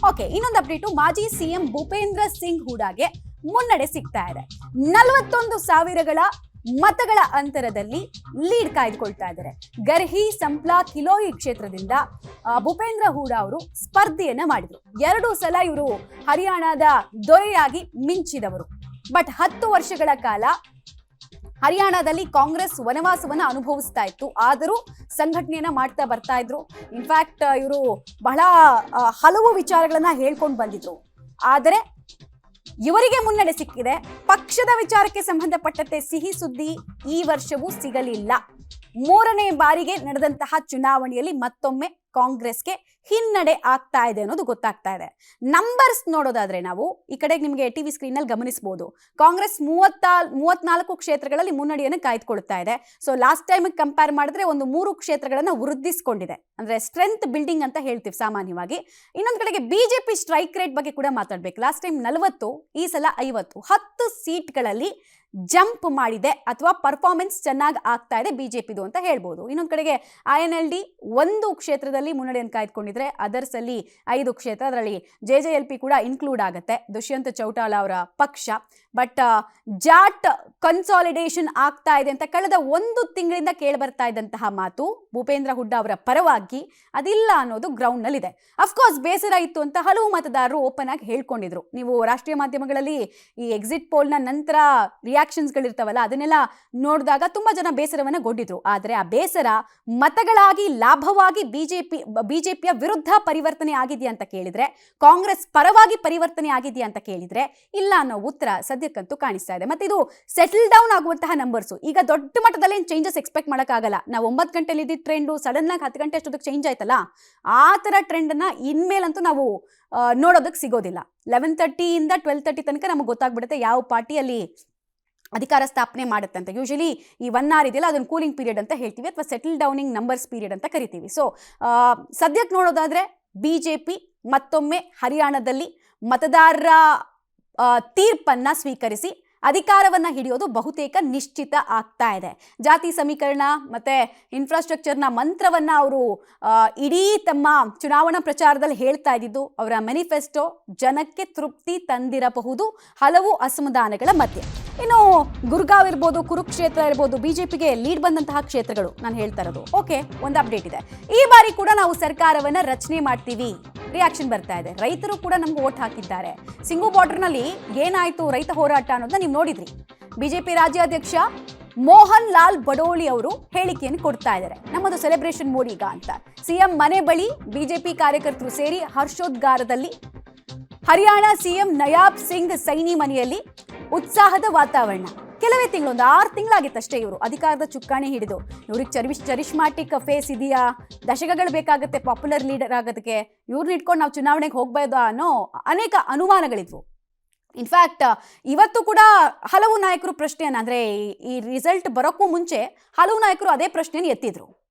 Okay, ಇನ್ನೊಂದು update, ಮಾಜಿ CM Bhupendra Singh ಹೂಡಾಗೆ ಮುನ್ನಡೆ ಸಿಗ್ತಾ ಇದೆ. 41,000ಗಳ ಮತಗಳ ಅಂತರದಲ್ಲಿ ಲೀಡ್ ಕಾಯ್ದುಕೊಳ್ತಾ ಇದ್ದಾರೆ. ಗರ್ಹಿ, ಸಂಪ್ಲಾ, ಕಿಲೋಯಿ ಕ್ಷೇತ್ರದಿಂದ ಭೂಪೇಂದ್ರ ಹೂಡಾ ಅವರು ಸ್ಪರ್ಧೆಯನ್ನ ಮಾಡಿದ್ರು. 2 ಸಲ ಇವರು ಹರಿಯಾಣದ ದೊರೆಯಾಗಿ ಮಿಂಚಿದವರು. ಬಟ್ 10 ವರ್ಷಗಳ ಕಾಲ ಹರಿಯಾಣದಲ್ಲಿ ಕಾಂಗ್ರೆಸ್ ವನವಾಸವನ್ನ ಅನುಭವಿಸ್ತಾ ಇತ್ತು. ಆದರೂ ಸಂಘಟನೆಯನ್ನ ಮಾಡ್ತಾ ಬರ್ತಾ ಇದ್ರು. ಇನ್ಫ್ಯಾಕ್ಟ್ ಇವರು ಬಹಳ ಹಲವು ವಿಚಾರಗಳನ್ನ ಹೇಳ್ಕೊಂಡು ಬಂದಿದ್ರು. ಆದರೆ ಇವರಿಗೆ ಮುನ್ನಡೆ ಸಿಕ್ಕಿದೆ. ಪಕ್ಷದ ವಿಚಾರಕ್ಕೆ ಸಂಬಂಧಪಟ್ಟಂತೆ ಸಿಹಿ ಸುದ್ದಿ ಈ ವರ್ಷವೂ ಸಿಗಲಿಲ್ಲ. 3ನೇ ಬಾರಿಗೆ ನಡೆದಂತಹ ಚುನಾವಣೆಯಲ್ಲಿ ಮತ್ತೊಮ್ಮೆ ಕಾಂಗ್ರೆಸ್ಗೆ ಹಿನ್ನಡೆ ಆಗ್ತಾ ಇದೆ ಅನ್ನೋದು ಗೊತ್ತಾಗ್ತಾ ಇದೆ. ನಂಬರ್ಸ್ ನೋಡೋದಾದ್ರೆ ನಾವು ಈ ಕಡೆಗೆ ನಿಮಗೆ ಟಿವಿ ಸ್ಕ್ರೀನ್ ನಲ್ಲಿ ಗಮನಿಸಬಹುದು. ಕಾಂಗ್ರೆಸ್ 34 ಕ್ಷೇತ್ರಗಳಲ್ಲಿ ಮುನ್ನಡೆಯನ್ನು ಕಾಯ್ದುಕೊಳ್ತಾ ಇದೆ. ಸೊ ಲಾಸ್ಟ್ ಟೈಮ್ ಕಂಪೇರ್ ಮಾಡಿದ್ರೆ ಒಂದು 3 ಕ್ಷೇತ್ರಗಳನ್ನ ವೃದ್ಧಿಸಿಕೊಂಡಿದೆ. ಅಂದ್ರೆ ಸ್ಟ್ರೆಂತ್ ಬಿಲ್ಡಿಂಗ್ ಅಂತ ಹೇಳ್ತೀವಿ ಸಾಮಾನ್ಯವಾಗಿ. ಇನ್ನೊಂದು ಕಡೆಗೆ ಬಿಜೆಪಿ ಸ್ಟ್ರೈಕ್ ರೇಟ್ ಬಗ್ಗೆ ಕೂಡ ಮಾತಾಡ್ಬೇಕು. ಲಾಸ್ಟ್ ಟೈಮ್ 40, ಈ ಸಲ 50, 10 ಸೀಟ್ಗಳಲ್ಲಿ ಜಂಪ್ ಮಾಡಿದೆ ಅಥವಾ ಪರ್ಫಾರ್ಮೆನ್ಸ್ ಚೆನ್ನಾಗಿ ಆಗ್ತಾ ಇದೆ ಬಿಜೆಪಿದು ಅಂತ ಹೇಳ್ಬೋದು. ಇನ್ನೊಂದು ಕಡೆಗೆ INLD 1 ಕ್ಷೇತ್ರದಲ್ಲಿ ಮುನ್ನಡೆಯನ್ನು ಕಾಯ್ದುಕೊಂಡಿದ್ರೆ, ಅದರ್ಸ್ ಅಲ್ಲಿ 5 ಕ್ಷೇತ್ರ, ಅದರಲ್ಲಿ JJLP ಕೂಡ ಇನ್ಕ್ಲೂಡ್ ಆಗುತ್ತೆ, ದುಷ್ಯಂತ್ ಚೌಟಾಲ ಅವರ ಪಕ್ಷ. ಬಟ್ ಜಾಟ್ ಕನ್ಸಾಲಿಡೇಷನ್ ಆಗ್ತಾ ಇದೆ ಅಂತ ಕಳೆದ 1 ತಿಂಗಳಿಂದ ಕೇಳಿಬರ್ತಾ ಇದ್ದಂತಹ ಮಾತು ಭೂಪೇಂದ್ರ ಹುಡ್ಡಾ ಅವರ ಪರವಾಗಿ ಅದಿಲ್ಲ ಅನ್ನೋದು ಗ್ರೌಂಡ್ ನಲ್ಲಿದೆ. ಅಫ್ಕೋರ್ಸ್ ಬೇಸರ ಇತ್ತು ಅಂತ ಹಲವು ಮತದಾರರು ಓಪನ್ ಆಗಿ ಹೇಳ್ಕೊಂಡಿದ್ರು. ನೀವು ರಾಷ್ಟ್ರೀಯ ಮಾಧ್ಯಮಗಳಲ್ಲಿ ಈ ಎಕ್ಸಿಟ್ ಪೋಲ್ನ ನಂತರ ರಿಯಾಕ್ಷನ್ಸ್ಗಳಿರ್ತಾವಲ್ಲ, ಅದನ್ನೆಲ್ಲ ನೋಡಿದಾಗ ತುಂಬಾ ಜನ ಬೇಸರವನ್ನ ಗೊಡ್ಡಿದ್ರು. ಆದರೆ ಆ ಬೇಸರ ಮತಗಳಾಗಿ ಲಾಭವಾಗಿ ಬಿಜೆಪಿಯ ವಿರುದ್ಧ ಪರಿವರ್ತನೆ ಆಗಿದೆಯಾ ಅಂತ ಕೇಳಿದ್ರೆ, ಕಾಂಗ್ರೆಸ್ ಪರವಾಗಿ ಪರಿವರ್ತನೆ ಆಗಿದೆಯಾ ಅಂತ ಕೇಳಿದ್ರೆ ಇಲ್ಲ ಅನ್ನೋ ಉತ್ತರ ಸದ್ಯಕ್ಕಂತೂ ಕಾಣಿಸ್ತಾ ಇದೆ. ಮತ್ತೆ ಇದು ಸೆಟಲ್ ಡೌನ್ ಆಗುವಂತಹ ನಂಬರ್ಸು. ಈಗ ದೊಡ್ಡ ಮಟ್ಟದಲ್ಲಿ ಚೇಂಜಸ್ ಎಕ್ಸ್ಪೆಕ್ಟ್ ಮಾಡೋಕ್ಕಾಗಲ್ಲ. ನಾವು 9 ಗಂಟೆಲಿ ಇದ್ದ ಟ್ರೆಂಡು ಸಡನ್ ಆಗಿ 10 ಗಂಟೆ ಅಷ್ಟೊತ್ತಿಗೆ ಚೇಂಜ್ ಆಯ್ತಲ್ಲ, ಆ ಥರ ಟ್ರೆಂಡನ್ನು ಇನ್ಮೇಲಂತೂ ನಾವು ನೋಡೋದಕ್ಕೆ ಸಿಗೋದಿಲ್ಲ. 11:30 ಇಂದ 12:30 ತನಕ ನಮಗೆ ಗೊತ್ತಾಗ್ಬಿಡುತ್ತೆ ಯಾವ ಪಾರ್ಟಿಯಲ್ಲಿ ಅಧಿಕಾರ ಸ್ಥಾಪನೆ ಮಾಡುತ್ತೆ ಅಂತ. ಯೂಶಲಿ ಈ 1 hour ಇದೆಯಲ್ಲ, ಅದನ್ನು ಕೂಲಿಂಗ್ ಪೀರಿಯಡ್ ಅಂತ ಹೇಳ್ತೀವಿ, ಅಥವಾ ಸೆಟಲ್ ಡೌನಿಂಗ್ ನಂಬರ್ಸ್ ಪೀರಿಯಡ್ ಅಂತ ಕರಿತೀವಿ. ಸೊ ಸದ್ಯಕ್ಕೆ ನೋಡೋದಾದ್ರೆ ಬಿಜೆಪಿ ಮತ್ತೊಮ್ಮೆ ಹರಿಯಾಣದಲ್ಲಿ ಮತದಾರರ ತೀರ್ಪನ್ನ ಸ್ವೀಕರಿಸಿ ಅಧಿಕಾರವನ್ನ ಹಿಡಿಯೋದು ಬಹುತೇಕ ನಿಶ್ಚಿತ ಆಗ್ತಾ ಇದೆ. ಜಾತಿ ಸಮೀಕರಣ ಮತ್ತೆ ಇನ್ಫ್ರಾಸ್ಟ್ರಕ್ಚರ್ನ ಮಂತ್ರವನ್ನ ಅವರು ಇಡೀ ತಮ್ಮ ಚುನಾವಣಾ ಪ್ರಚಾರದಲ್ಲಿ ಹೇಳ್ತಾ ಇದ್ದಿದ್ದು, ಅವರ ಮ್ಯಾನಿಫೆಸ್ಟೋ ಜನಕ್ಕೆ ತೃಪ್ತಿ ತಂದಿರಬಹುದು ಹಲವು ಅಸಮಾಧಾನಗಳ ಮಧ್ಯೆ. ಇನ್ನು ಗುರ್ಗಾಂವ್ ಇರ್ಬೋದು, ಕುರುಕ್ಷೇತ್ರ ಇರ್ಬೋದು, ಬಿಜೆಪಿಗೆ ಲೀಡ್ ಬಂದಂತಹ ಕ್ಷೇತ್ರಗಳು ನಾನು ಹೇಳ್ತಾ ಇರೋದು. ಓಕೆ, ಒಂದು ಅಪ್ಡೇಟ್ ಇದೆ. ಈ ಬಾರಿ ಕೂಡ ನಾವು ಸರ್ಕಾರವನ್ನ ರಚನೆ ಮಾಡ್ತೀವಿ, ರಿಯಾಕ್ಷನ್ ಬರ್ತಾ ಇದೆ. ರೈತರು ಕೂಡ ನಮ್ಗೆ ವೋಟ್ ಹಾಕಿದ್ದಾರೆ. ಸಿಂಗು ಬಾರ್ಡರ್ನಲ್ಲಿ ಏನಾಯ್ತು ರೈತ ಹೋರಾಟ ಅನ್ನೋದನ್ನ ನೀವು ನೋಡಿದ್ರಿ. ಬಿಜೆಪಿ ರಾಜ್ಯಾಧ್ಯಕ್ಷ ಮೋಹನ್ ಲಾಲ್ ಬಡೋಳಿ ಅವರು ಹೇಳಿಕೆಯನ್ನು ಕೊಡ್ತಾ ಇದ್ದಾರೆ, ನಮ್ಮದು ಸೆಲೆಬ್ರೇಷನ್ ಮೋಡ್ ಈಗ ಅಂತ. ಸಿಎಂ ಮನೆ ಬಳಿ ಬಿಜೆಪಿ ಕಾರ್ಯಕರ್ತರು ಸೇರಿ ಹರ್ಷೋದ್ಗಾರದಲ್ಲಿ. ಹರಿಯಾಣ ಸಿಎಂ ನಯಾಬ್ ಸಿಂಗ್ ಸೈನಿ ಮನೆಯಲ್ಲಿ ಉತ್ಸಾಹದ ವಾತಾವರಣ. ಕೆಲವೇ ತಿಂಗಳು, ಒಂದು 6 ತಿಂಗಳಾಗಿತ್ತಷ್ಟೇ ಇವರು ಅಧಿಕಾರದ ಚುಕ್ಕಾಣಿ ಹಿಡಿದು. ಇವ್ರಿಗೆ ಚರಿಷ್ಮಾಟಿಕ್ ಫೇಸ್ ಇದೆಯಾ, ದಶಕಗಳು ಬೇಕಾಗುತ್ತೆ ಪಾಪ್ಯುಲರ್ ಲೀಡರ್ ಆಗೋದಕ್ಕೆ, ಇವ್ರನ್ನ ಇಟ್ಕೊಂಡು ನಾವು ಚುನಾವಣೆಗೆ ಹೋಗ್ಬೋದಾ ಅನ್ನೋ ಅನೇಕ ಅನುಮಾನಗಳಿದ್ವು. ಇನ್ಫ್ಯಾಕ್ಟ್ ಇವತ್ತು ಕೂಡ ಹಲವು ನಾಯಕರು ಪ್ರಶ್ನೆಯನ್ನು, ಅಂದರೆ ಈ ರಿಸಲ್ಟ್ ಬರೋಕ್ಕೂ ಮುಂಚೆ ಹಲವು ನಾಯಕರು ಅದೇ ಪ್ರಶ್ನೆಯನ್ನು ಎತ್ತಿದ್ರು.